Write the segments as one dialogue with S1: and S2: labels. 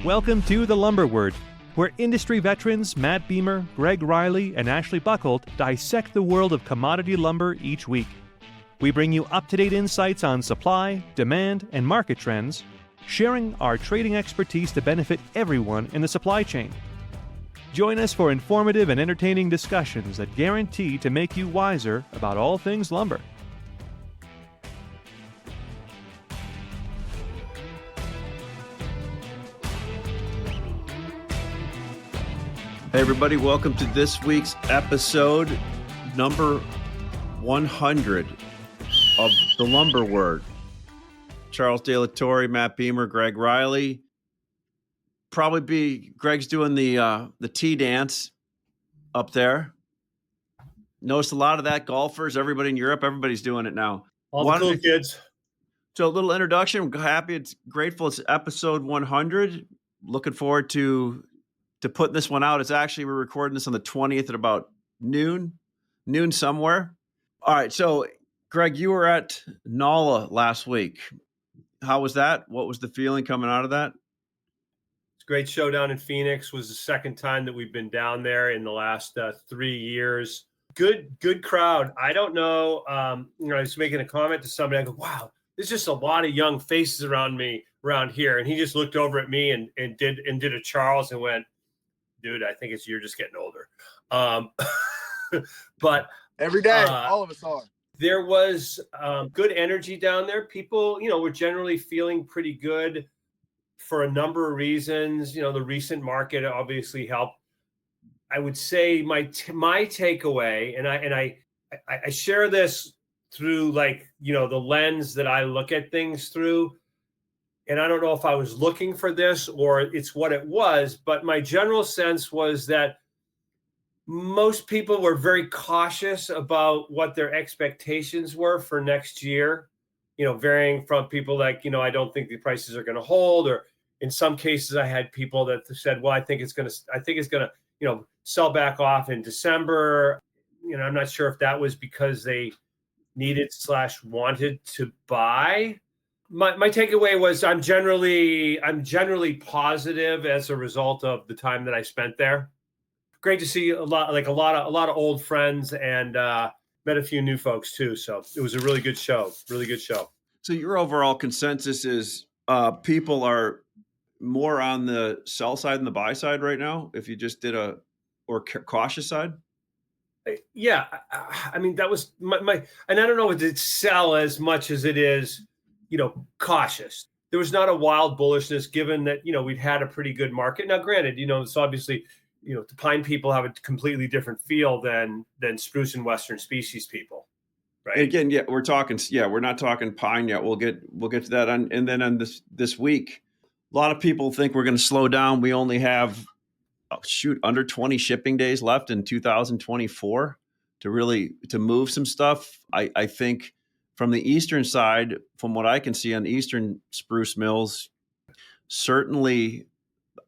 S1: Welcome to The Lumber Word, where industry veterans Matt Beamer, Greg Riley, and Ashley Buckholt dissect the world of commodity lumber each week. We bring you up-to-date insights on supply, demand, and market trends, sharing our trading expertise to benefit everyone in the supply chain. Join us for informative and entertaining discussions that guarantee to make you wiser about all things lumber.
S2: Hey everybody, welcome to this week's episode number 100 of The Lumber Word. Charles De La Torre, Matt Beamer, Greg Riley. Greg's doing the tea dance up there. Noticed a lot of that, golfers, everybody in Europe, everybody's doing it now.
S3: All the cool kids.
S2: So a little introduction. We're happy, it's grateful. It's episode 100. Looking forward to putting this one out. We're recording this on the 20th at about noon somewhere. All right. So Greg, you were at NALA last week. How was that? What was the feeling coming out of that?
S3: It's a great show down in Phoenix. Was the second time that we've been down there in the last 3 years. Good crowd. I don't know. I was making a comment to somebody. I go, wow, there's just a lot of young faces around here. And he just looked over at me and did a Charles and went, dude, I think you're just getting older. But
S4: every day, all of us are.
S3: There was good energy down there. People, were generally feeling pretty good for a number of reasons. The recent market obviously helped. I would say my takeaway, and I share this through the lens that I look at things through. And I don't know if I was looking for this or it's what it was, but my general sense was that most people were very cautious about what their expectations were for next year, varying from people like, I don't think the prices are going to hold, or in some cases I had people that said, well, I think it's going to, sell back off in December. I'm not sure if that was because they needed / wanted to buy. My takeaway was I'm generally positive as a result of the time that I spent there. Great to see a lot of old friends and met a few new folks too. So it was a really good show.
S2: So your overall consensus is people are more on the sell side than the buy side right now. If you just did cautious side.
S3: Yeah, I mean that was my and I don't know if it's sell as much as it is. Cautious. There was not a wild bullishness given that, we'd had a pretty good market. Now, granted, it's obviously, the pine people have a completely different feel than spruce and Western species people. Right.
S2: And again, we're not talking pine yet. We'll get to that. And then on this week, a lot of people think we're going to slow down. We only have, under 20 shipping days left in 2024 to move some stuff. I think, from the eastern side, from what I can see on eastern spruce mills, certainly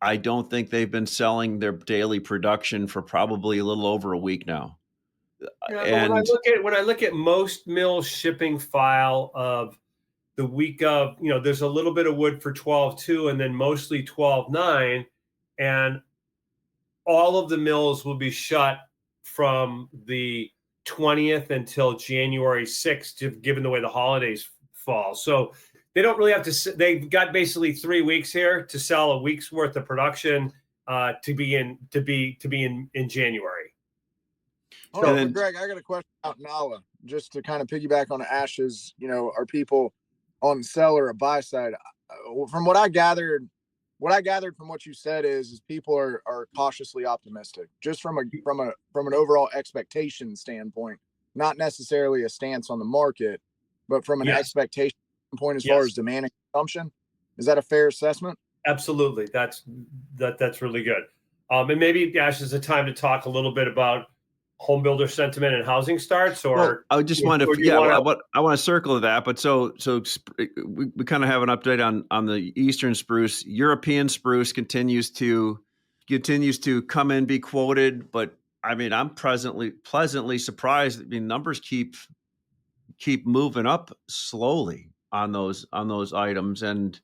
S2: I don't think they've been selling their daily production for probably a little over a week now.
S3: And when I look at most mills shipping file of the week of, there's a little bit of wood for 12/2 and then mostly 12/9, and all of the mills will be shut from the 20th until January 6th, given the way the holidays fall. So they don't really have to, they've got basically 3 weeks here to sell a week's worth of production to be in January.
S4: Hold on, Greg, I got a question about NALA, just to kind of piggyback on Ash's, are people on sell or a buy side? From what I gathered from what you said is people are cautiously optimistic, just from an overall expectation standpoint, not necessarily a stance on the market, but from an expectation point as far as demand and consumption. Is that a fair assessment?
S3: Absolutely. That's really good. And maybe Ash is a time to talk a little bit about home builder sentiment and housing starts, or
S2: well, I just want to, I want to circle to that, but so we kind of have an update on the eastern spruce. European spruce continues to come in, be quoted, but I mean, I'm pleasantly surprised. I mean, numbers keep moving up slowly on those items, and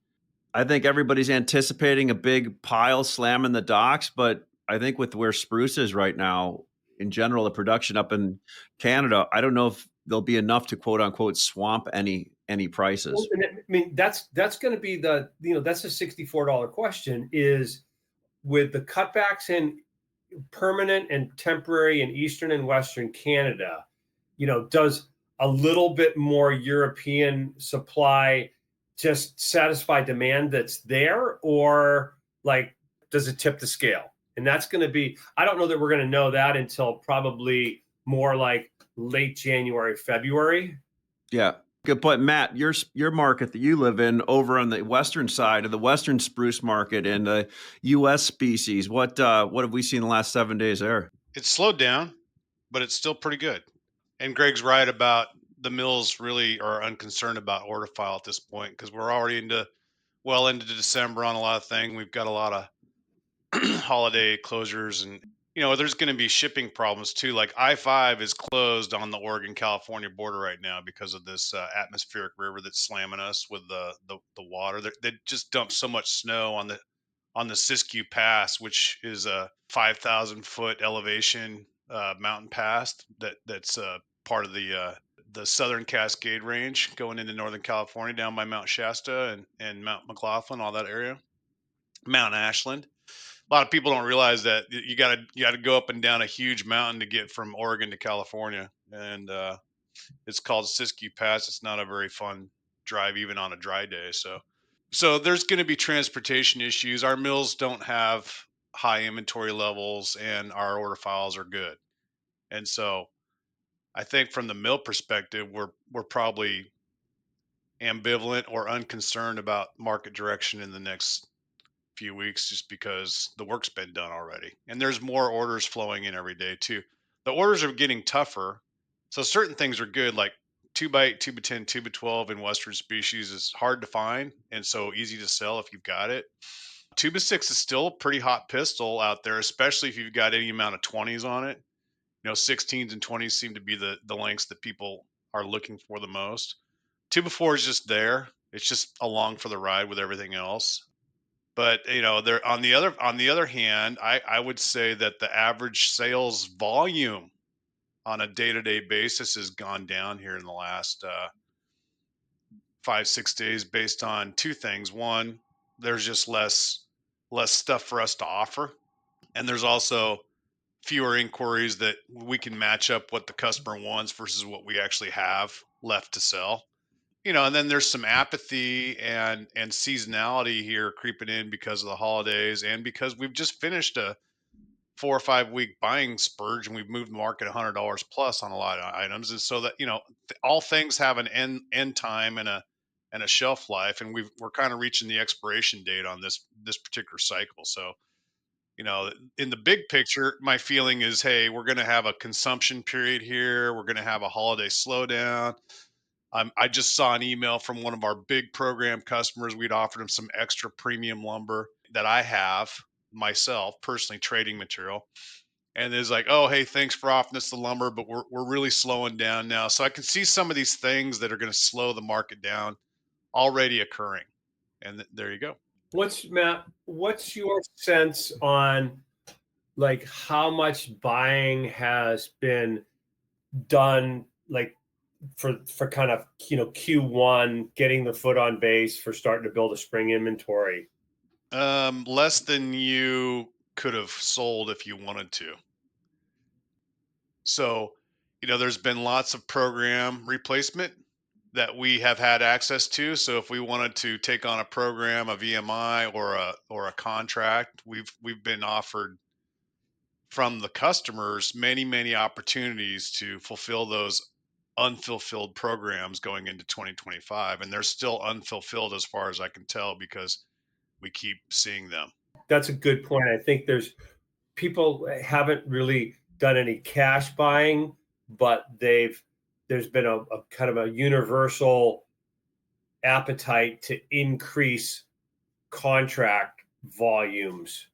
S2: I think everybody's anticipating a big pile slamming the docks, but I think with where spruce is right now, in general, the production up in Canada, I don't know if there'll be enough to quote unquote swamp any prices.
S3: Well, I mean, that's going to be the, that's a $64 question, is with the cutbacks in permanent and temporary in Eastern and Western Canada, does a little bit more European supply just satisfy demand that's there, or like, does it tip the scale? And that's going to be, I don't know that we're going to know that until probably more like late January, February.
S2: Yeah. Good point, Matt. Your market that you live in over on the western side of the western spruce market and the U.S. species, what have we seen the last 7 days there?
S5: It's slowed down, but it's still pretty good. And Greg's right about the mills really are unconcerned about order file at this point, because we're already into December on a lot of things. We've got a lot of holiday closures, and there's going to be shipping problems too. Like I-5 is closed on the Oregon-California border right now because of this atmospheric river that's slamming us with the water. They just dumped so much snow on the Siskiyou Pass, which is a 5,000 foot elevation mountain pass that's part of the Southern Cascade Range going into Northern California down by Mount Shasta and Mount McLaughlin, all that area, Mount Ashland. A lot of people don't realize that you got to go up and down a huge mountain to get from Oregon to California, and it's called Siskiyou Pass. It's not a very fun drive, even on a dry day. So there's going to be transportation issues. Our mills don't have high inventory levels, and our order files are good. And so I think from the mill perspective, we're probably ambivalent or unconcerned about market direction in the next few weeks, just because the work's been done already, and there's more orders flowing in every day too. The orders are getting tougher, so certain things are good, like 2x8, 2x10, 2x12 in western species is hard to find and so easy to sell if you've got it. 2x6 is still a pretty hot pistol out there, especially if you've got any amount of 20s on it. 16s and 20s seem to be the lengths that people are looking for the most. 2x4 is just there. It's just along for the ride with everything else. But there on the other hand, I would say that the average sales volume on a day-to-day basis has gone down here in the last 5-6 days, based on two things. One, there's just less stuff for us to offer, and there's also fewer inquiries that we can match up what the customer wants versus what we actually have left to sell. And then there's some apathy and seasonality here creeping in because of the holidays, and because we've just finished a 4 or 5 week buying spurge, and we've moved the market $100 plus on a lot of items. And so that, all things have an end time and a shelf life, and we're kind of reaching the expiration date on this particular cycle. So, in the big picture, my feeling is, hey, we're going to have a consumption period here. We're going to have a holiday slowdown. I just saw an email from one of our big program customers. We'd offered them some extra premium lumber that I have myself personally, trading material. And it's like, oh, hey, thanks for offering us the lumber, but we're really slowing down now. So I can see some of these things that are going to slow the market down already occurring. And there you go.
S3: Matt, what's your sense on like how much buying has been done, like for kind of Q1, getting the foot on base for starting to build a spring inventory?
S5: Less than you could have sold if you wanted to. So, there's been lots of program replacement that we have had access to. So if we wanted to take on a program, a VMI or a contract, we've been offered from the customers many opportunities to fulfill those unfulfilled programs going into 2025, and they're still unfulfilled as far as I can tell, because we keep seeing them.
S3: That's a good point. I think people haven't really done any cash buying, but there's been a kind of a universal appetite to increase contract volumes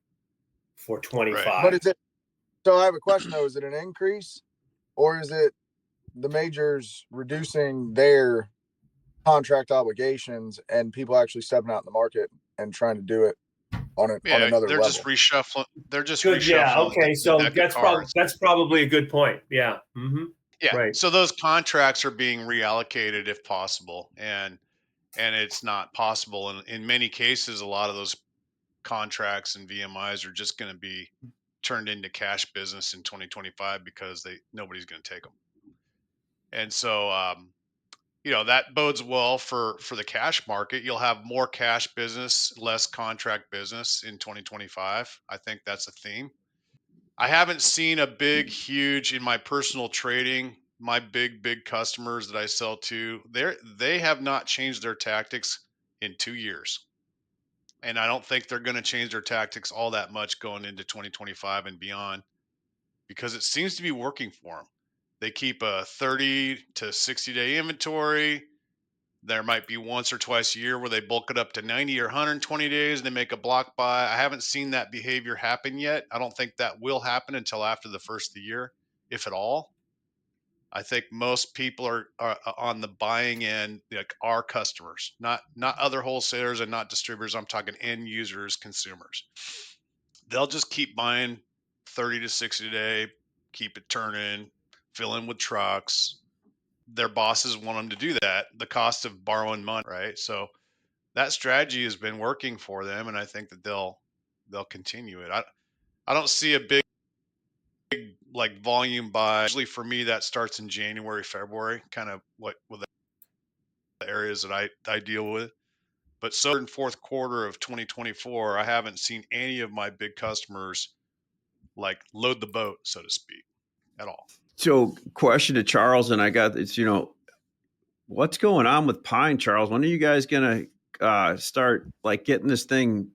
S3: for 25.
S5: Right.
S4: But so I have a question though, is it an increase, or is it the majors reducing their contract obligations and people actually stepping out in the market and trying to do it on another
S5: they're
S4: level.
S5: just reshuffling. They're just
S3: Good.
S5: reshuffling.
S3: Yeah. Okay. So
S5: Cards.
S3: that's probably a good point. Yeah. Mm-hmm.
S5: Yeah.
S3: Right.
S5: So those contracts are being reallocated if possible, and it's not possible. And in many cases, a lot of those contracts and VMIs are just going to be turned into cash business in 2025 because nobody's going to take them. And so, that bodes well for the cash market. You'll have more cash business, less contract business in 2025. I think that's a theme. I haven't seen a huge in my personal trading. My big customers that I sell to, they have not changed their tactics in 2 years. And I don't think they're going to change their tactics all that much going into 2025 and beyond, because it seems to be working for them. They keep a 30 to 60 day inventory. There might be once or twice a year where they bulk it up to 90 or 120 days and they make a block buy. I haven't seen that behavior happen yet. I don't think that will happen until after the first of the year, if at all. I think most people are on the buying end, like our customers, not other wholesalers and not distributors. I'm talking end users, consumers. They'll just keep buying 30 to 60 a day, keep it turning, fill in with trucks. Their bosses want them to do that. The cost of borrowing money, right? So that strategy has been working for them, and I think that they'll continue it. I don't see a big like volume buy. Usually for me, that starts in January, February, kind of what with the areas that I deal with. But so in fourth quarter of 2024, I haven't seen any of my big customers like load the boat, so to speak, at all.
S2: So, question to Charles, and it's what's going on with pine, Charles? When are you guys gonna start like getting this thing,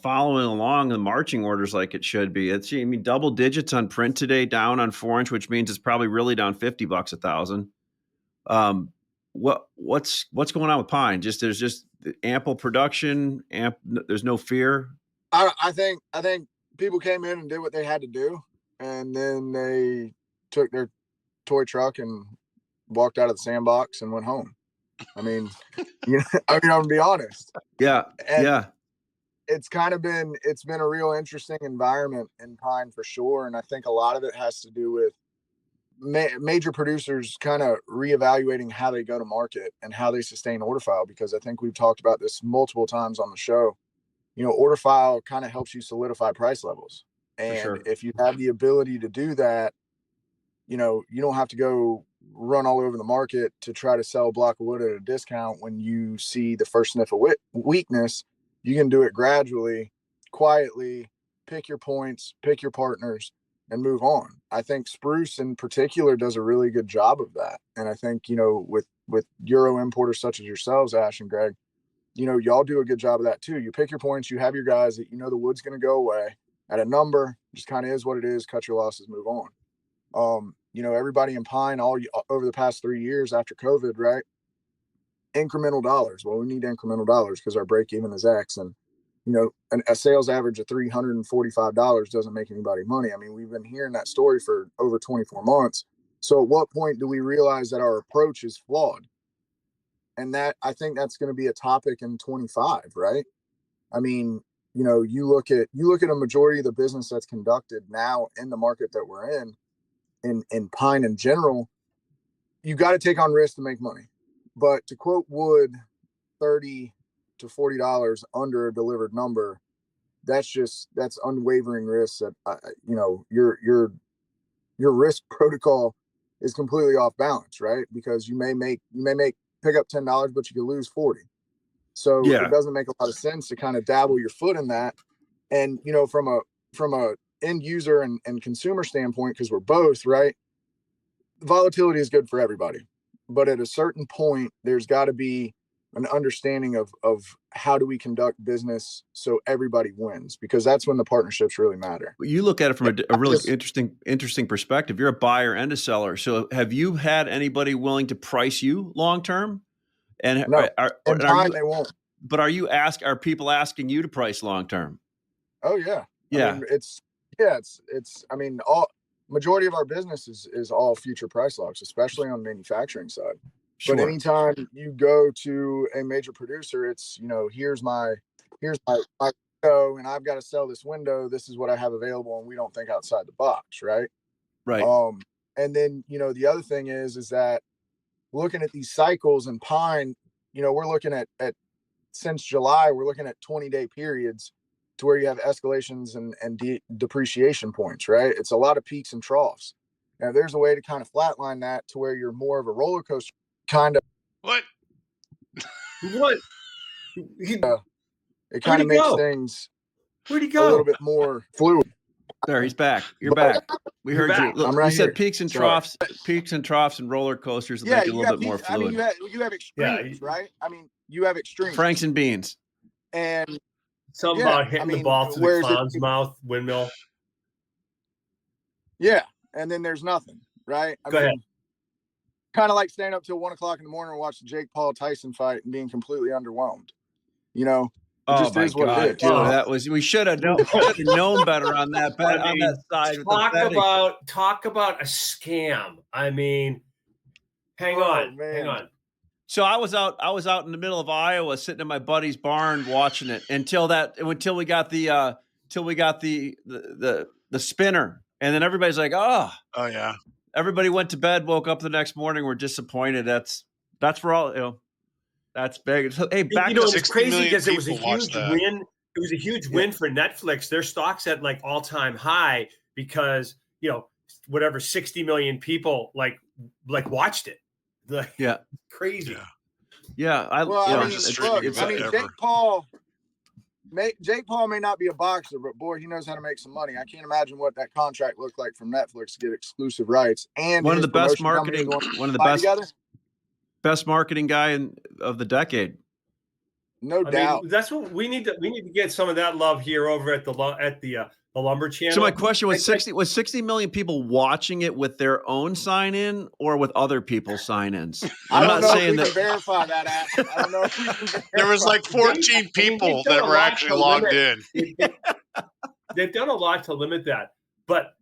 S2: following along the marching orders like it should be? Double digits on print today, down on 4-inch, which means it's probably really down $50 1,000. What's going on with pine? There's just ample production. There's no fear.
S4: I think people came in and did what they had to do, and then they took their toy truck and walked out of the sandbox and went home. I mean, I'm gonna be honest.
S2: Yeah.
S4: And
S2: yeah.
S4: It's been a real interesting environment in pine for sure. And I think a lot of it has to do with major producers kind of reevaluating how they go to market and how they sustain order file, because I think we've talked about this multiple times on the show. Order file kind of helps you solidify price levels. And
S2: sure.
S4: If you have the ability to do that, you don't have to go run all over the market to try to sell a block of wood at a discount. When you see the first sniff of weakness, you can do it gradually, quietly, pick your points, pick your partners, and move on. I think Spruce in particular does a really good job of that. And I think, with Euro importers such as yourselves, Ash and Greg, y'all do a good job of that too. You pick your points, you have your guys that the wood's going to go away at a number, just kind of is what it is, cut your losses, move on. Everybody in pine all over the past 3 years after COVID, right? Incremental dollars. Well, we need incremental dollars because our break even is X, and a sales average of $345 doesn't make anybody money. I mean, we've been hearing that story for over 24 months. So at what point do we realize that our approach is flawed? And that, I think that's going to be a topic in 25, right? I mean, you look at a majority of the business that's conducted now in the market that we're in pine in general, you got to take on risk to make money. But to quote Wood, $30 to $40 under a delivered number, that's unwavering risk. That your risk protocol is completely off balance, right? Because you may pick up $10, but you could lose 40. So It doesn't make a lot of sense to kind of dabble your foot in that. And from a end user and consumer standpoint, because we're both, right, volatility is good for everybody. But at a certain point, there's got to be an understanding of how do we conduct business so everybody wins, because that's when the partnerships really matter.
S2: You look at it from a really interesting perspective. You're a buyer and a seller. So have you had anybody willing to price you long term? And
S4: no, they won't.
S2: But are people asking you to price long term?
S4: Oh yeah.
S2: Yeah.
S4: I mean, it's majority of our business is all future price locks, especially on the manufacturing side.
S2: Sure.
S4: But anytime you go to a major producer, it's, here's my window, and I've got to sell this window. This is what I have available, and we don't think outside the box, right?
S2: Right.
S4: And then, the other thing is that looking at these cycles and pine, we're looking at since July, we're looking at 20-day periods to where you have escalations and depreciation points, right? It's a lot of peaks and troughs. Now, there's a way to kind of flatline that to where you're more of a roller coaster kind of.
S5: What?
S4: It kind of makes things
S3: a
S4: little bit more fluid.
S2: There, he's back. You're back. We heard you. Look, you said peaks and troughs, and roller coasters make it a little bit more fluid.
S4: I mean, you have extremes, right? I mean, you have extremes.
S2: Franks and beans.
S4: And
S3: something about hitting the ball to the clown's mouth, windmill.
S4: Yeah, and then there's nothing, right?
S3: Go ahead.
S4: Kind of like staying up till 1 o'clock in the morning and watch the Jake Paul Tyson fight and being completely underwhelmed. It just is what it is.
S2: Dude, that was, we should have known better on that. On that side.
S3: Talk about a scam. I mean, hang on.
S2: So I was out in the middle of Iowa, sitting in my buddy's barn watching it until we got the spinner, and then everybody's like, oh
S5: yeah.
S2: Everybody went to bed, woke up the next morning, were disappointed. That's for all. That's big. So, hey, back to
S3: it's crazy because it was a huge win. It was a huge win for Netflix. Their stock's at like all-time high because, 60 million people like watched it. Crazy.
S2: Yeah.
S4: Jake Paul may not be a boxer, but boy, he knows how to make some money. I can't imagine what that contract looked like from Netflix to get exclusive rights. And
S2: one of the best marketing guy of the decade.
S4: No doubt.
S3: That's what we need to get some of that love here over at the Lumber Channel.
S2: So my question was 60 million people watching it with their own sign-in or with other people's sign-ins?
S4: I'm not saying that. Verify that. I don't know.
S5: There was like 14 people that were actually logged in.
S3: They've done a lot to limit that. But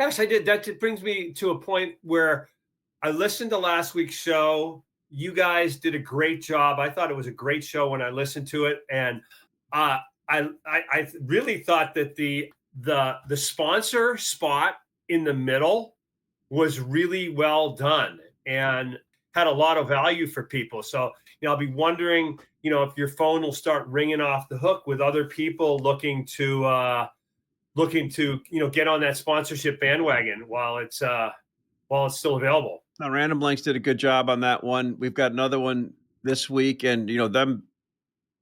S3: gosh, I did. That brings me to a point where I listened to last week's show. You guys did a great job. I thought it was a great show when I listened to it. And I really thought that the sponsor spot in the middle was really well done and had a lot of value for people. So, I'll be wondering, if your phone will start ringing off the hook with other people looking to get on that sponsorship bandwagon while it's still available.
S2: Now, Random Lengths did a good job on that one. We've got another one this week, and them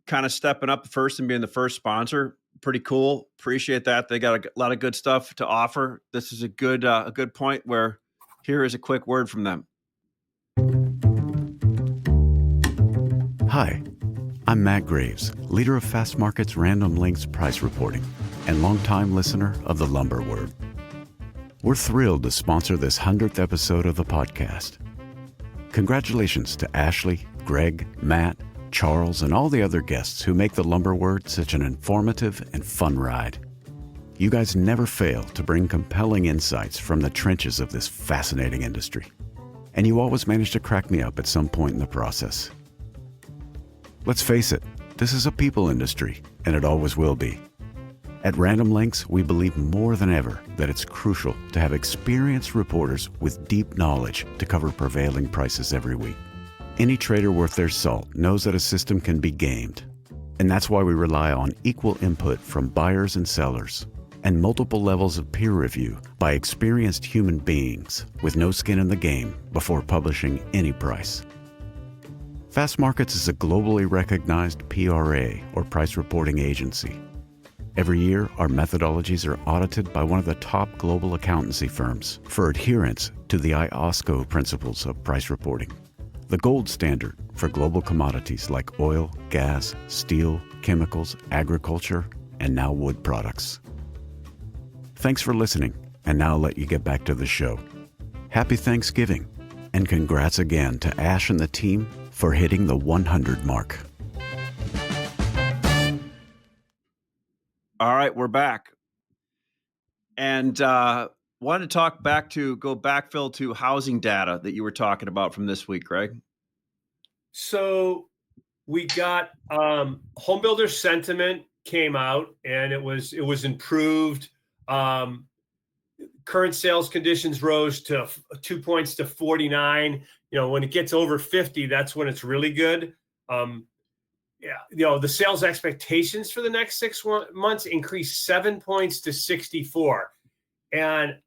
S2: kind of stepping up first and being the first sponsor. Pretty cool. Appreciate that. They got a lot of good stuff to offer. This is a good point where here is a quick word from them.
S6: Hi, I'm Matt Graves, leader of Fast Market's Random Lengths price reporting and longtime listener of the Lumber Word. We're thrilled to sponsor this 100th episode of the podcast. Congratulations to Ashley, Greg, Matt, Charles, and all the other guests who make the Lumber Word such an informative and fun ride. You guys never fail to bring compelling insights from the trenches of this fascinating industry. And you always manage to crack me up at some point in the process. Let's face it, this is a people industry, and it always will be. At Random Lengths, we believe more than ever that it's crucial to have experienced reporters with deep knowledge to cover prevailing prices every week. Any trader worth their salt knows that a system can be gamed, and that's why we rely on equal input from buyers and sellers, and multiple levels of peer review by experienced human beings with no skin in the game before publishing any price. Fast Markets is a globally recognized PRA, or price reporting agency. Every year, our methodologies are audited by one of the top global accountancy firms for adherence to the IOSCO principles of price reporting, the gold standard for global commodities like oil, gas, steel, chemicals, agriculture, and now wood products. Thanks for listening, and now I'll let you get back to the show. Happy Thanksgiving, and congrats again to Ash and the team for hitting the 100 mark.
S2: All right, we're back. And wanted to go backfill to housing data that you were talking about from this week, Greg.
S3: So we got home builder sentiment came out, and it was improved. Current sales conditions rose to 2 points to 49. When it gets over 50, that's when it's really good. The sales expectations for the next 6 months increased 7 points to 64. And,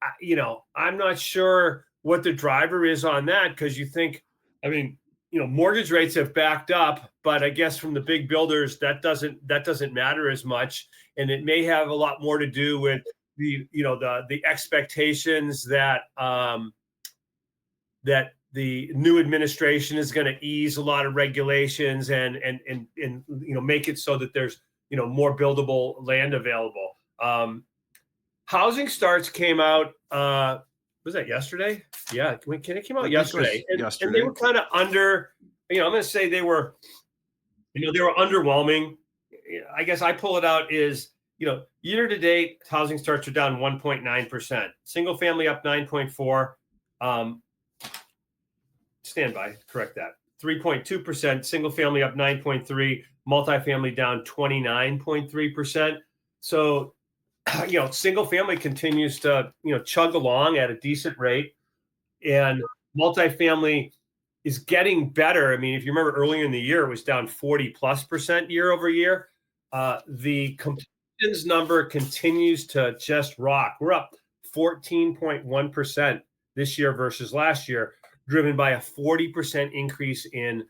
S3: I'm not sure what the driver is on that, because you think, mortgage rates have backed up, but I guess from the big builders, that doesn't matter as much. And it may have a lot more to do with the expectations that that the new administration is going to ease a lot of regulations and make it so that there's more buildable land available. Housing starts came out. Was that yesterday? Yeah, it came out yesterday, and they were kind of under. I'm going to say they were underwhelming. I guess I pull it out is year to date, housing starts are down 1.9%. Single family up 9.4%. Stand by, correct that. 3.2%. Single family up 9.3%. Multifamily down 29.3%. So, single family continues to chug along at a decent rate, and multifamily is getting better. If you remember earlier in the year, it was down 40+% year over year. The completions number continues to just rock. We're up 14.1% this year versus last year, driven by a 40% increase in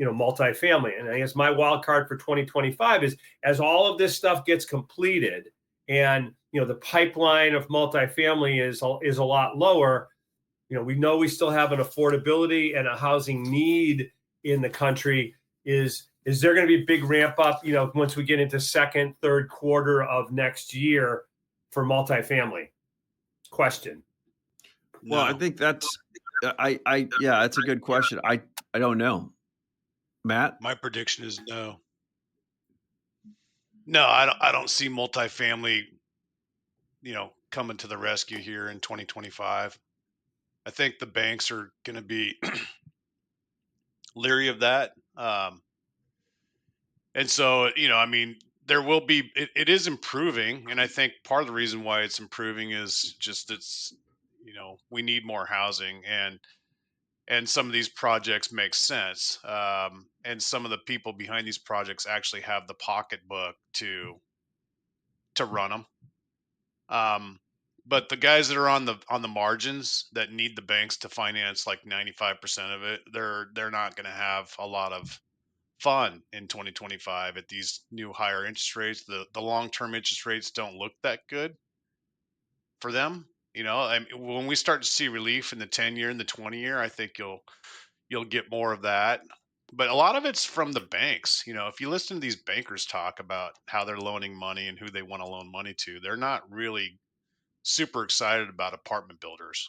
S3: multifamily. And I guess my wild card for 2025 is, as all of this stuff gets completed and the pipeline of multifamily is a lot lower, we still have an affordability and a housing need in the country. Is there going to be a big ramp up once we get into second, third quarter of next year for multifamily? Question.
S2: Well, I think that's that's a good question. I don't know. Matt?
S5: My prediction is no. No, I don't see multifamily, coming to the rescue here in 2025. I think the banks are going to be leery of that. And so, there will be, it is improving. And I think part of the reason why it's improving is just we need more housing, and some of these projects make sense. And some of the people behind these projects actually have the pocketbook to run them. But the guys that are on the margins that need the banks to finance like 95% of it, they're not going to have a lot of fun in 2025 at these new higher interest rates. The long-term interest rates don't look that good for them. When we start to see relief in the 10-year and the 20-year, I think you'll get more of that. But a lot of it's from the banks. If you listen to these bankers talk about how they're loaning money and who they want to loan money to, they're not really super excited about apartment builders.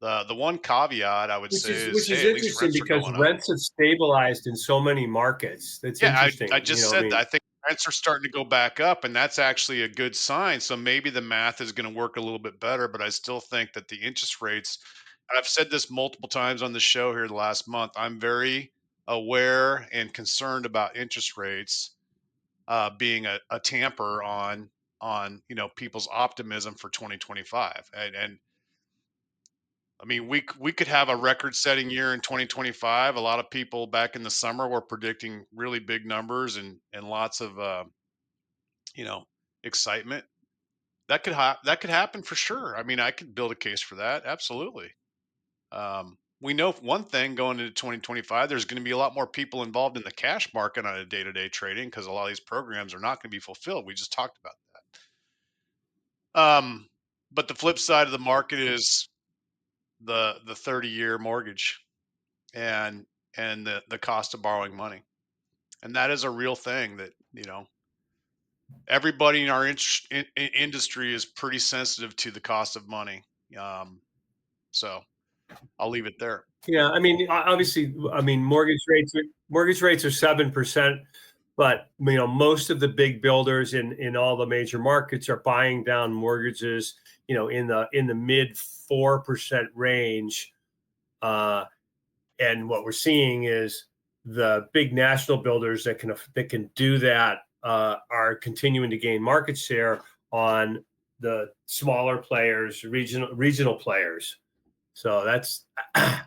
S5: The one caveat I would say is,
S3: which is
S5: hey, at least
S3: interesting,
S5: rents are
S3: because
S5: going
S3: rents have stabilized in so many markets. That's interesting.
S5: I just said that. I think rents are starting to go back up, and that's actually a good sign. So maybe the math is going to work a little bit better, but I still think that the interest rates, and I've said this multiple times on the show here the last month, I'm very aware and concerned about interest rates being a tamper on people's optimism for 2025. And we could have a record-setting year in 2025. A lot of people back in the summer were predicting really big numbers and lots of excitement. That could happen for sure. I could build a case for that. Absolutely. We know one thing going into 2025, there's going to be a lot more people involved in the cash market on a day-to-day trading, because a lot of these programs are not going to be fulfilled. We just talked about that. But the flip side of the market is the 30-year mortgage and the cost of borrowing money. And that is a real thing that, everybody in our industry is pretty sensitive to the cost of money. So I'll leave it there.
S3: Yeah, obviously, mortgage rates are 7%, but most of the big builders in all the major markets are buying down mortgages, in the mid 4% range. And what we're seeing is the big national builders that can do that are continuing to gain market share on the smaller players, regional players. So that's, I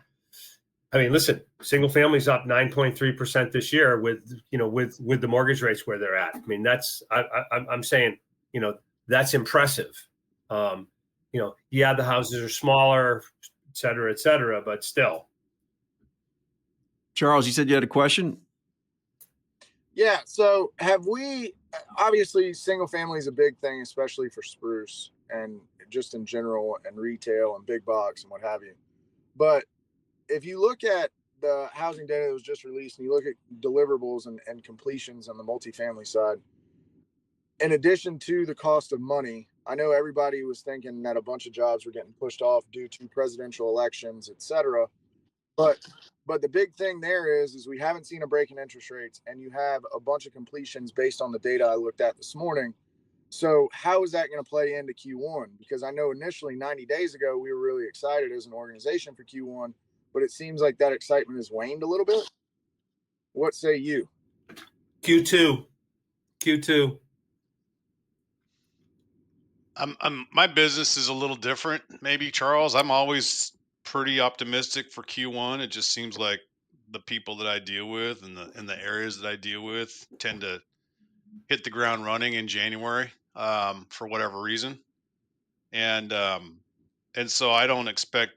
S3: mean, listen, single family's up 9.3% this year with the mortgage rates where they're at. I mean, that's, I'm saying, that's impressive. Yeah, the houses are smaller, et cetera, but still.
S2: Charles, you said you had a question?
S4: Yeah. So obviously single family is a big thing, especially for spruce and just in general and retail and big box and what have you. But if you look at the housing data that was just released and you look at deliverables and completions on the multifamily side, in addition to the cost of money, I know everybody was thinking that a bunch of jobs were getting pushed off due to presidential elections, et cetera. But the big thing there is we haven't seen a break in interest rates, and you have a bunch of completions based on the data I looked at this morning. So how is that going to play into Q1? Because I know initially 90 days ago, we were really excited as an organization for Q1, but it seems like that excitement has waned a little bit. What say you?
S3: Q2.
S5: My business is a little different, maybe, Charles. I'm always pretty optimistic for Q1. It just seems like the people that I deal with and the areas that I deal with tend to hit the ground running in January for whatever reason, and so I don't expect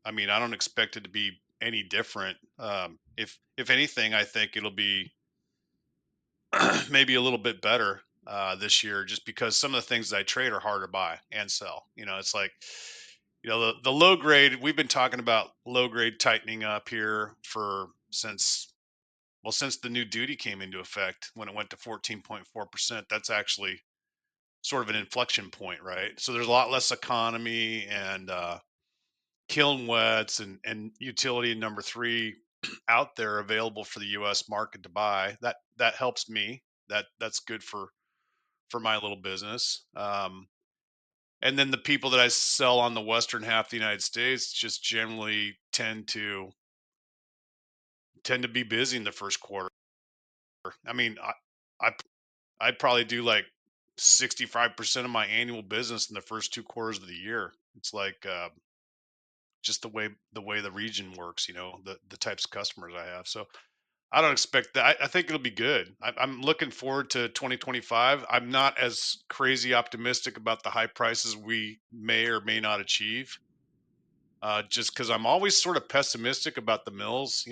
S5: it to be any different. If anything, I think it'll be maybe a little bit better this year, just because some of the things that I trade are hard to buy and sell. It's like, the low grade, we've been talking about low grade tightening up here since the new duty came into effect, when it went to 14.4%. That's actually sort of an inflection point, right? So there's a lot less economy and kiln wets and utility number 3 out there available for the U.S. market to buy. That helps me. That's good for my little business. And then the people that I sell on the western half of the United States just generally tend to be busy in the first quarter. I mean, I'd probably do like 65% of my annual business in the first 2 quarters of the year. It's like just the way the region works, the types of customers I have. So I don't expect that. I think it'll be good. I'm looking forward to 2025. I'm not as crazy optimistic about the high prices we may or may not achieve, just because I'm always sort of pessimistic about the mills,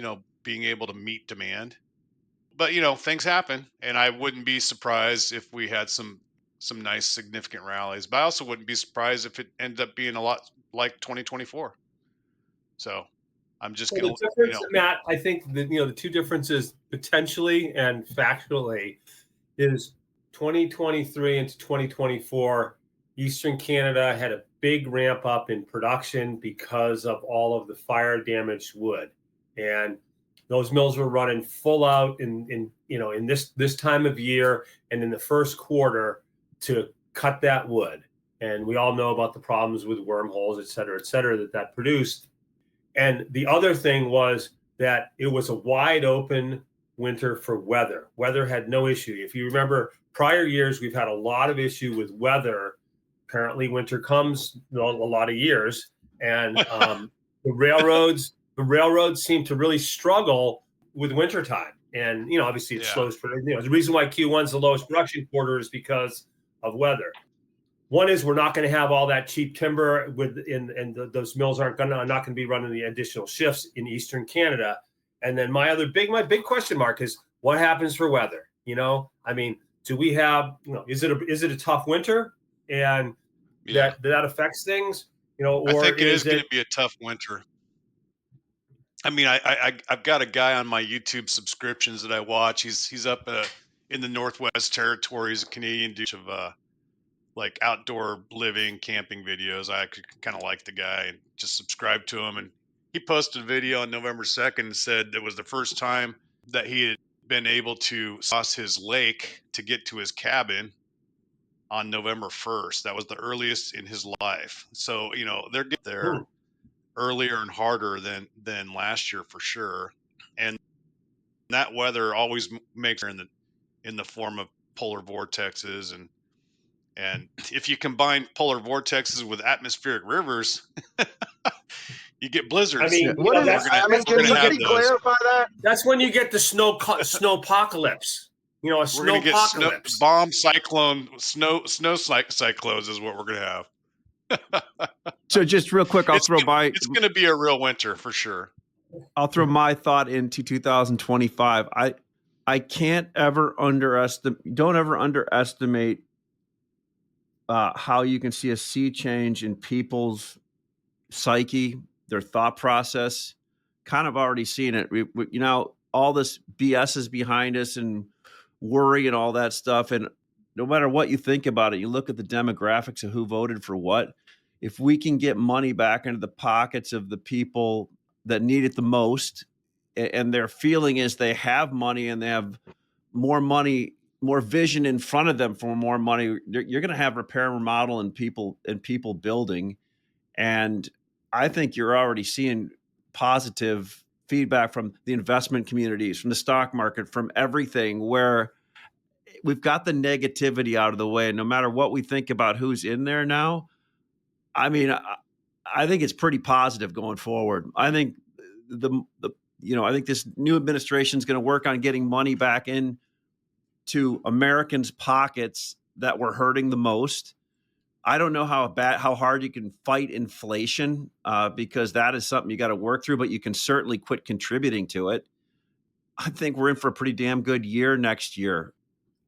S5: being able to meet demand. But things happen, and I wouldn't be surprised if we had some nice significant rallies. But I also wouldn't be surprised if it ended up being a lot like 2024. So I'm just
S3: Well, the difference, Matt, I think that the two differences potentially and factually is 2023 into 2024. Eastern Canada had a big ramp up in production because of all of the fire damaged wood, and those mills were running full out in this time of year and in the first quarter to cut that wood. And we all know about the problems with wormholes, et cetera, that produced. And the other thing was that it was a wide open winter for weather. Weather had no issue. If you remember prior years, we've had a lot of issue with weather. Apparently winter comes a lot of years, and the railroads seem to really struggle with wintertime. And, obviously it slows. The reason why Q1 is the lowest production quarter is because of weather. One is we're not going to have all that cheap timber and those mills are not going to be running the additional shifts in Eastern Canada. And then my big question mark is what happens for weather? I mean, do we have, is it a tough winter and that affects things? Or
S5: I think it is going to be a tough winter. I mean, I've got a guy on my YouTube subscriptions that I watch. He's up in the Northwest Territories, a Canadian dude of like outdoor living, camping videos. I kind of like the guy and just subscribe to him. And he posted a video on November 2nd and said it was the first time that he had been able to cross his lake to get to his cabin on November 1st. That was the earliest in his life. So, they're getting there earlier and harder than last year for sure. And That weather always makes in the form of polar vortexes, and if you combine polar vortexes with atmospheric rivers, you get blizzards.
S3: I mean,
S4: What is it? I mean, can somebody clarify that?
S3: That's when you get the snowpocalypse. You know, a snowpocalypse.
S5: Bomb cyclone, snow cyclones is what we're gonna have.
S2: So just real quick, it's going
S5: to be a real winter for sure.
S2: I'll throw my thought into 2025. I can't ever don't ever underestimate how you can see a sea change in people's psyche, their thought process. Kind of already seen it. We all this BS is behind us and worry and all that stuff. And no matter what you think about it, you look at the demographics of who voted for what. If we can get money back into the pockets of the people that need it the most, and their feeling is they have money and they have more money, more vision in front of them for more money, you're going to have repair and remodel and people building. And I think you're already seeing positive feedback from the investment communities, from the stock market, from everything, where we've got the negativity out of the way. And no matter what we think about who's in there now, I mean, I think it's pretty positive going forward. I think I think this new administration is going to work on getting money back in to Americans' pockets that were hurting the most. I don't know how hard you can fight inflation because that is something you got to work through, but you can certainly quit contributing to it. I think we're in for a pretty damn good year next year.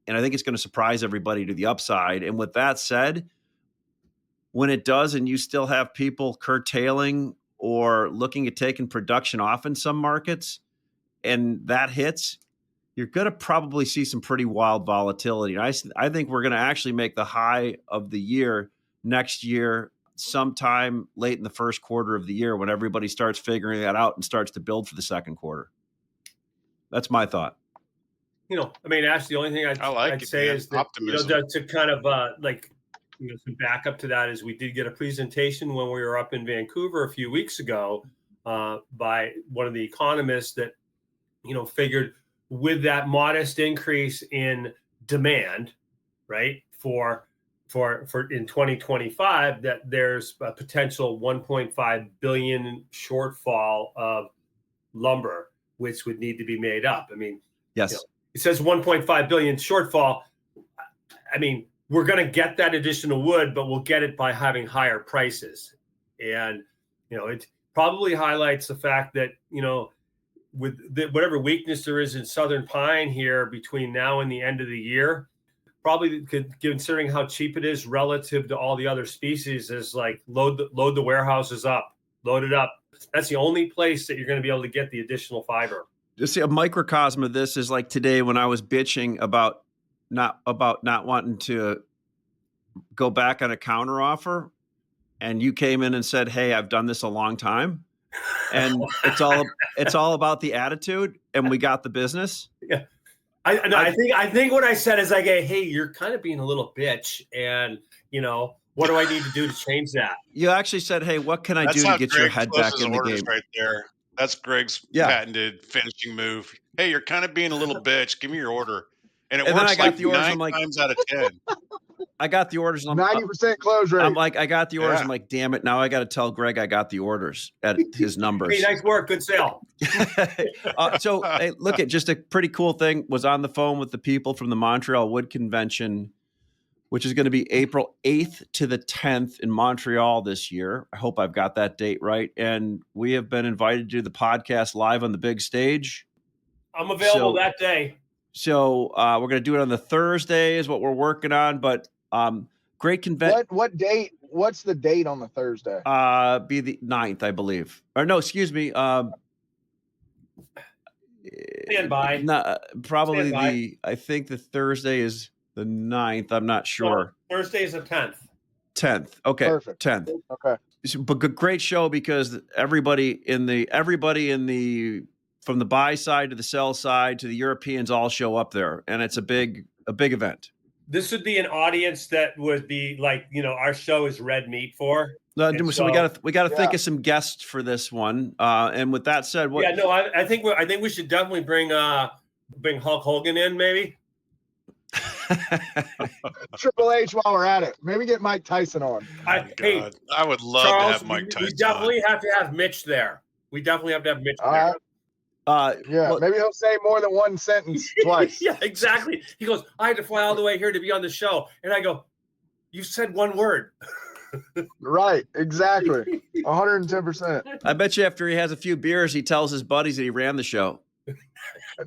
S2: And I think it's going to surprise everybody to the upside. And with that said, when it does, and you still have people curtailing or looking at taking production off in some markets, and that hits, you're going to probably see some pretty wild volatility. And I think we're going to actually make the high of the year next year sometime late in the first quarter of the year when everybody starts figuring that out and starts to build for the second quarter. That's my thought.
S3: Ash, the only thing I'd say is that, to kind of some backup to that is we did get a presentation when we were up in Vancouver a few weeks ago by one of the economists that, figured with that modest increase in demand, right, for in 2025, that there's a potential 1.5 billion shortfall of lumber, which would need to be made up. I mean,
S2: yes,
S3: it says 1.5 billion shortfall. I mean, we're going to get that additional wood, but we'll get it by having higher prices. And, it probably highlights the fact that, with whatever weakness there is in Southern pine here between now and the end of the year, probably considering how cheap it is relative to all the other species, is like load the warehouses up, load it up. That's the only place that you're going to be able to get the additional fiber.
S2: You see, a microcosm of this is like today when I was bitching about not wanting to go back on a counter offer, and you came in and said, "Hey, I've done this a long time." And it's all about the attitude, and we got the business.
S3: Yeah, I think what I said is hey, you're kind of being a little bitch, and what do I need to do to change that?
S2: You actually said, "Hey, what can I do to get your head back in the game?"
S5: Right there, that's Greg's patented finishing move. Hey, you're kind of being a little bitch. Give me your order, and works.
S2: Then I got
S5: like
S2: the orders.
S5: 9 times out of 10.
S2: I got the orders.
S4: 90% close rate.
S2: I'm like, I got the orders. Yeah. I'm like, damn it. Now I got to tell Greg I got the orders at his numbers.
S3: Hey, nice work. Good sale.
S2: So hey, look at just a pretty cool thing. Was on the phone with the people from the Montreal Wood Convention, which is going to be April 8th to the 10th in Montreal this year. I hope I've got that date right. And we have been invited to do the podcast live on the big stage.
S3: I'm available that day.
S2: So we're going to do it on the Thursday is what we're working on, but great convention.
S4: What date? What's the date on the Thursday?
S2: Be the 9th, I believe. Or no, excuse me.
S3: Stand by.
S2: Probably
S3: Stand by.
S2: I think the Thursday is the 9th. I'm not sure.
S3: No, Thursday is the 10th.
S2: 10th. Okay.
S4: Perfect.
S2: 10th.
S4: Okay.
S2: But great show because everybody in the from the buy side to the sell side to the Europeans all show up there, and it's a big event.
S3: This would be an audience that would be like, our show is red meat for.
S2: So we got to think of some guests for this one. And with that said,
S3: I think we should definitely bring a Bring Hulk Hogan in, maybe.
S4: Triple H while we're at it. Maybe get Mike Tyson on.
S3: Hey,
S5: I would love
S3: Charles,
S5: to have Mike Tyson.
S3: We definitely have to have Mitch there. We definitely have to have Mitch there.
S4: Yeah, maybe he'll say more than one sentence twice.
S3: Yeah, exactly. He goes, I had to fly all the way here to be on the show. And I go, you said one word.
S4: Right, exactly. 110%.
S2: I bet you after he has a few beers, he tells his buddies that he ran the show.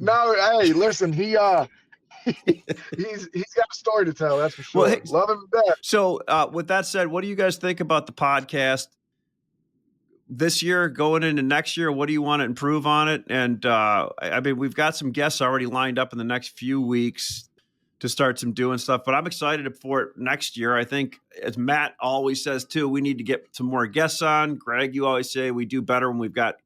S4: No, hey, listen, he's got a story to tell, that's for sure. Well, hey, love him to death.
S2: So with that said, what do you guys think about the podcast this year going into next year? What do you want to improve on it? And I mean, we've got some guests already lined up in the next few weeks to start some doing stuff, but I'm excited for it next year. I think, as Matt always says too, we need to get some more guests on. Greg, you always say we do better when we've got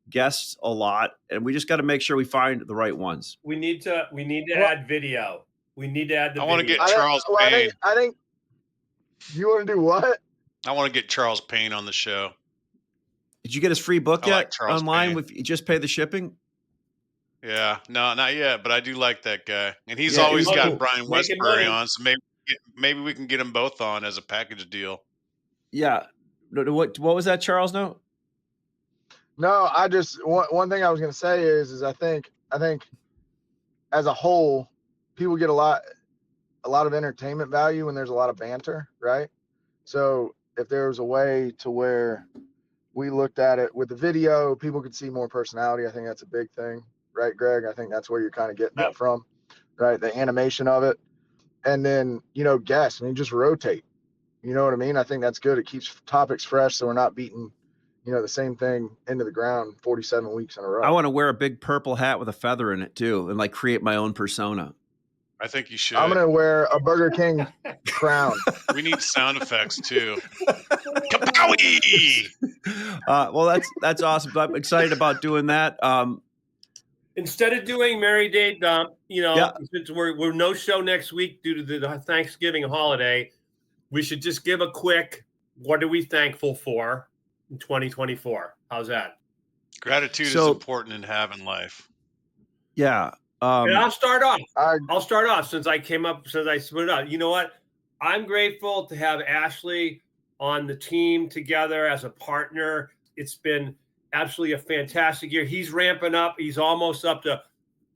S2: guests a lot, and we just got to make sure we find the right ones.
S3: We need to add video. We need to add the
S5: I want to get Charles Payne.
S4: I think you want to do what?
S5: I want to get Charles Payne on the show.
S2: Did you get his free book yet online
S5: Payne.
S2: with you just pay the shipping?
S5: Yeah, no, not yet, but I do like that guy. And he's always got Brian Westbury on, so maybe we can get them both on as a package deal.
S2: Yeah. What was that, Charles? No,
S4: I just one thing I was going to say is I think as a whole, people get a lot of entertainment value when there's a lot of banter, right? So if there was a way to where we looked at it with the video, people could see more personality. I think that's a big thing, right, Greg? I think that's where you're kind of getting that from, right? The animation of it. And then, guests, just rotate. You know what I mean? I think that's good. It keeps topics fresh, so we're not beating, the same thing into the ground 47 weeks in a row.
S2: I want to wear a big purple hat with a feather in it too, and create my own persona.
S5: I think you should.
S4: I'm going to wear a Burger King crown.
S5: We need sound effects too. Kapowie!
S2: Well, that's awesome. I'm excited about doing that.
S3: Instead of doing Merry Day Dump, since we're no show next week due to the Thanksgiving holiday, we should just give a quick, what are we thankful for in 2024? How's that?
S5: Gratitude is important in having life.
S2: Yeah.
S3: And I'll start off since I split it up. You know what? I'm grateful to have Ashley on the team together as a partner. It's been absolutely a fantastic year. He's ramping up. He's almost up to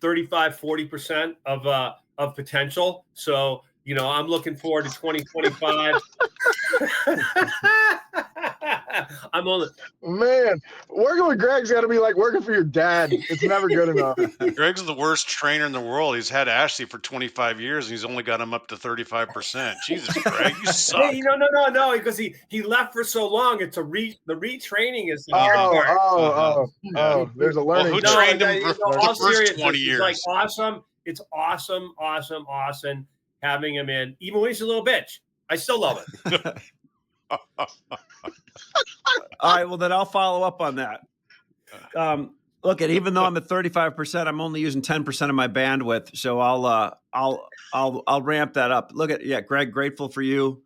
S3: 35-40% of potential. So, I'm looking forward to 2025.
S4: Man, working with Greg's got to be like working for your dad. It's never good enough.
S5: Greg's the worst trainer in the world. He's had Ashley for 25 years, and he's only got him up to 35%. Jesus, Greg, you suck.
S3: Hey, no, because he left for so long. It's the retraining is the
S4: there's a learning.
S5: Well, who trained him for the first 20 years?
S3: It's awesome. It's awesome having him in, even when he's a little bitch. I still love it.
S2: All right, well then I'll follow up on that. Look, even though I'm at 35%, I'm only using 10% of my bandwidth, so I'll ramp that up. Greg, grateful for you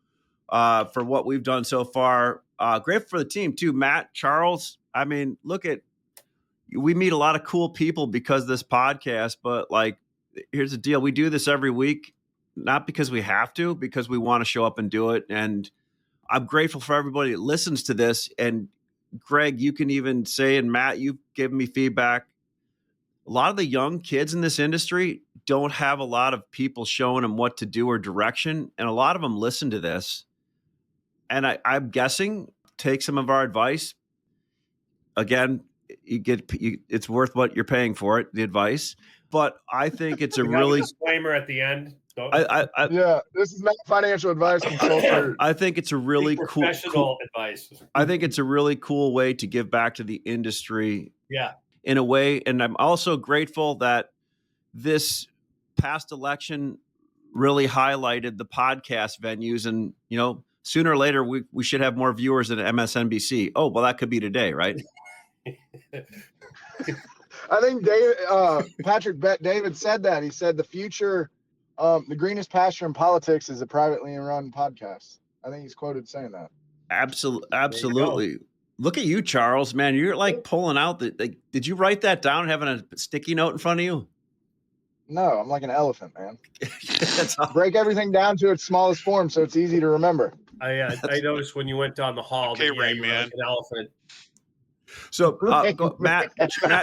S2: for what we've done so far. Grateful for the team too, Matt, Charles. We meet a lot of cool people because of this podcast, but here's the deal: we do this every week, not because we have to, because we want to show up and do it. And I'm grateful for everybody that listens to this. And Greg, you can even say, and Matt, you've given me feedback. A lot of the young kids in this industry don't have a lot of people showing them what to do or direction. And a lot of them listen to this. And I'm guessing take some of our advice. Again, it's worth what you're paying for it, the advice. But I think it's a really
S3: disclaimer at the end.
S4: This is not financial advice.
S2: I think it's a really
S3: professional advice.
S2: I think it's a really cool way to give back to the industry.
S3: Yeah.
S2: In a way. And I'm also grateful that this past election really highlighted the podcast venues. And, sooner or later, we should have more viewers than MSNBC. Oh, well, that could be today, right?
S4: I think Patrick Bet-David said that. He said the future, the greenest pasture in politics is a privately run podcast. I think he's quoted saying that.
S2: Absolutely. Look at you, Charles, man. You're pulling out did you write that down and having a sticky note in front of you?
S4: No, I'm like an elephant, man.
S2: That's all.
S4: Break everything down to its smallest form so it's easy to remember.
S3: I noticed when you went down the hall
S5: Okay,
S3: that
S5: Rain
S3: you were
S5: Man.
S3: like an elephant.
S2: So, Matt,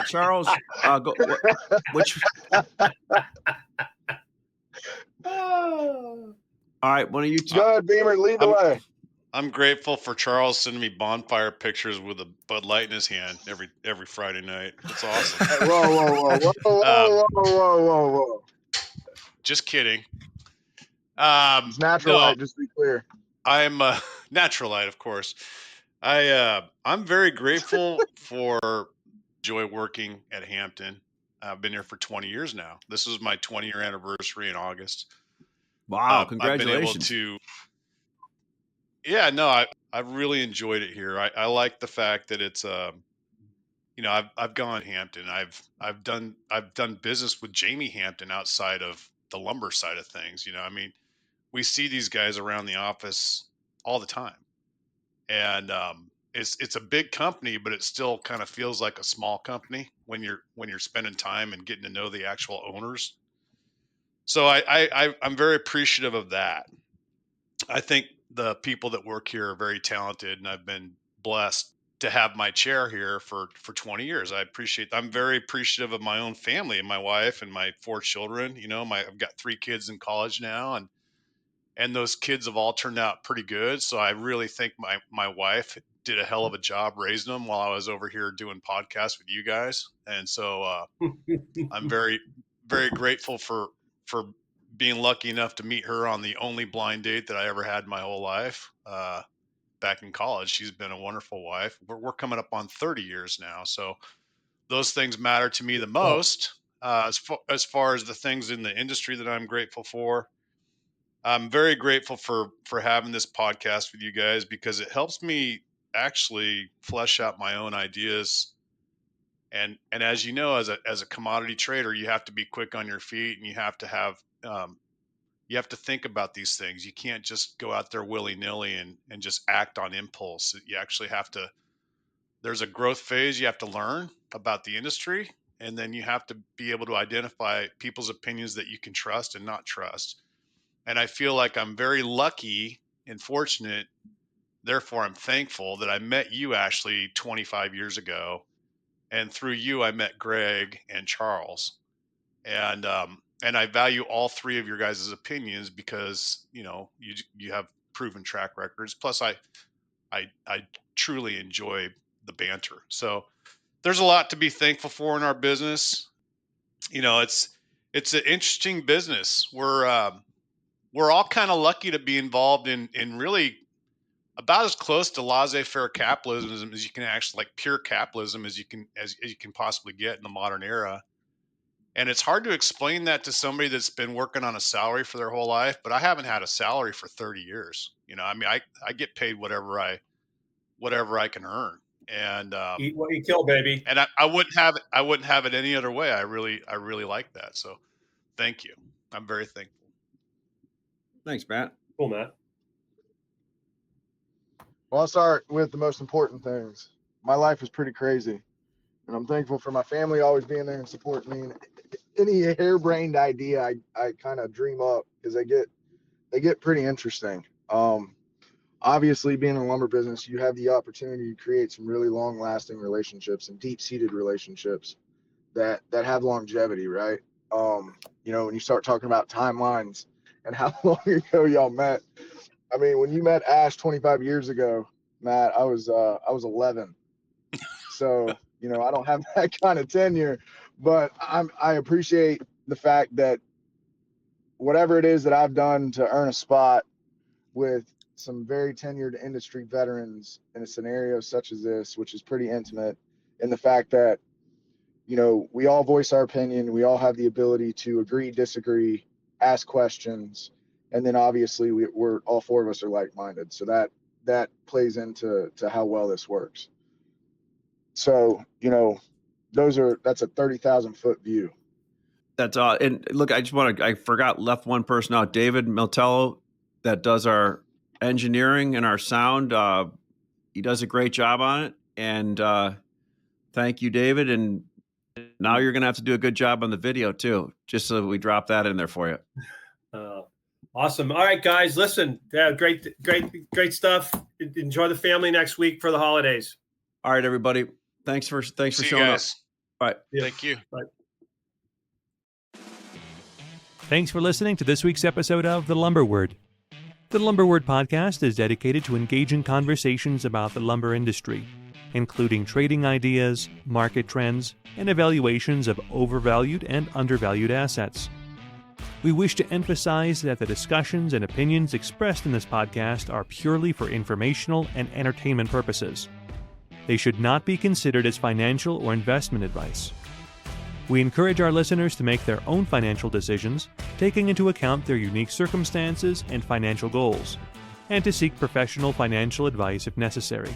S2: Charles, which? All right, one of you two.
S4: Go ahead, Beamer, lead the way.
S5: I'm grateful for Charles sending me bonfire pictures with a Bud Light in his hand every Friday night. It's awesome.
S4: Whoa.
S5: Just kidding.
S4: It's natural light, just to be clear.
S5: I'm natural light, of course. I'm very grateful for enjoy working at Hampton. I've been here for 20 years now. This is my 20-year anniversary in August.
S2: Wow, congratulations.
S5: I've been able to. Yeah, no, I've really enjoyed it here. I like the fact that it's I've gone to Hampton. I've done business with Jamie Hampton outside of the lumber side of things. I mean, we see these guys around the office all the time, and it's a big company, but it still kind of feels like a small company when you're spending time and getting to know the actual owners. So I'm very appreciative of that. I think the people that work here are very talented, and I've been blessed to have my chair here for 20 years. I'm very appreciative of my own family and my wife and my 4 children. I've got 3 kids in college now, and those kids have all turned out pretty good. So I really think my wife did a hell of a job raising them while I was over here doing podcasts with you guys. And so I'm very, very grateful for being lucky enough to meet her on the only blind date that I ever had in my whole life. Back in college, she's been a wonderful wife. We're coming up on 30 years now. So those things matter to me the most. As far as the things in the industry that I'm grateful for, I'm very grateful for having this podcast with you guys, because it helps me actually flesh out my own ideas. And as you know, as a commodity trader, you have to be quick on your feet, and you have to think about these things. You can't just go out there willy-nilly and just act on impulse. You actually have to. There's a growth phase. You have to learn about the industry, and then you have to be able to identify people's opinions that you can trust and not trust. And I feel like I'm very lucky and fortunate. Therefore, I'm thankful that I met you, Ashley, 25 years ago. And through you, I met Greg and Charles. And I value all 3 of your guys' opinions, because, you have proven track records. Plus, I truly enjoy the banter. So there's a lot to be thankful for in our business. It's an interesting business. We're all kind of lucky to be involved in really about as close to laissez-faire capitalism as you can, actually, like pure capitalism as you can possibly get in the modern era. And it's hard to explain that to somebody that's been working on a salary for their whole life, but I haven't had a salary for 30 years. I mean, I get paid whatever I can earn. And
S3: Eat what you kill, baby.
S5: And I wouldn't have it any other way. I really like that. So thank you. I'm very thankful.
S2: Thanks, Matt.
S3: Cool, Matt.
S4: Well, I'll start with the most important things. My life is pretty crazy, and I'm thankful for my family always being there and supporting me. And any harebrained idea I kind of dream up, because they get pretty interesting. Obviously, being in the lumber business, you have the opportunity to create some really long-lasting relationships and deep-seated relationships that have longevity, right? When you start talking about timelines and how long ago y'all met. I mean, when you met Ash 25 years ago, Matt, I was 11. So, I don't have that kind of tenure, but I appreciate the fact that whatever it is that I've done to earn a spot with some very tenured industry veterans in a scenario such as this, which is pretty intimate, and the fact that, we all voice our opinion, we all have the ability to agree, disagree, ask questions, and then obviously we're all 4 of us are like-minded. So that plays into how well this works. So, that's a 30,000 foot view.
S2: That's all. And look, I left one person out, David Miltello, that does our engineering and our sound. He does a great job on it. And thank you, David. And Now you're going to have to do a good job on the video too, just so we drop that in there for you.
S3: Awesome. All right, guys, listen, great stuff. Enjoy the family next week for the holidays.
S2: All right, everybody. Thanks for showing up. All right.
S5: Yeah. Thank you.
S3: Bye.
S1: Thanks for listening to this week's episode of The Lumber Word. The Lumber Word podcast is dedicated to engaging conversations about the lumber industry, including trading ideas, market trends, and evaluations of overvalued and undervalued assets. We wish to emphasize that the discussions and opinions expressed in this podcast are purely for informational and entertainment purposes. They should not be considered as financial or investment advice. We encourage our listeners to make their own financial decisions, taking into account their unique circumstances and financial goals, and to seek professional financial advice if necessary.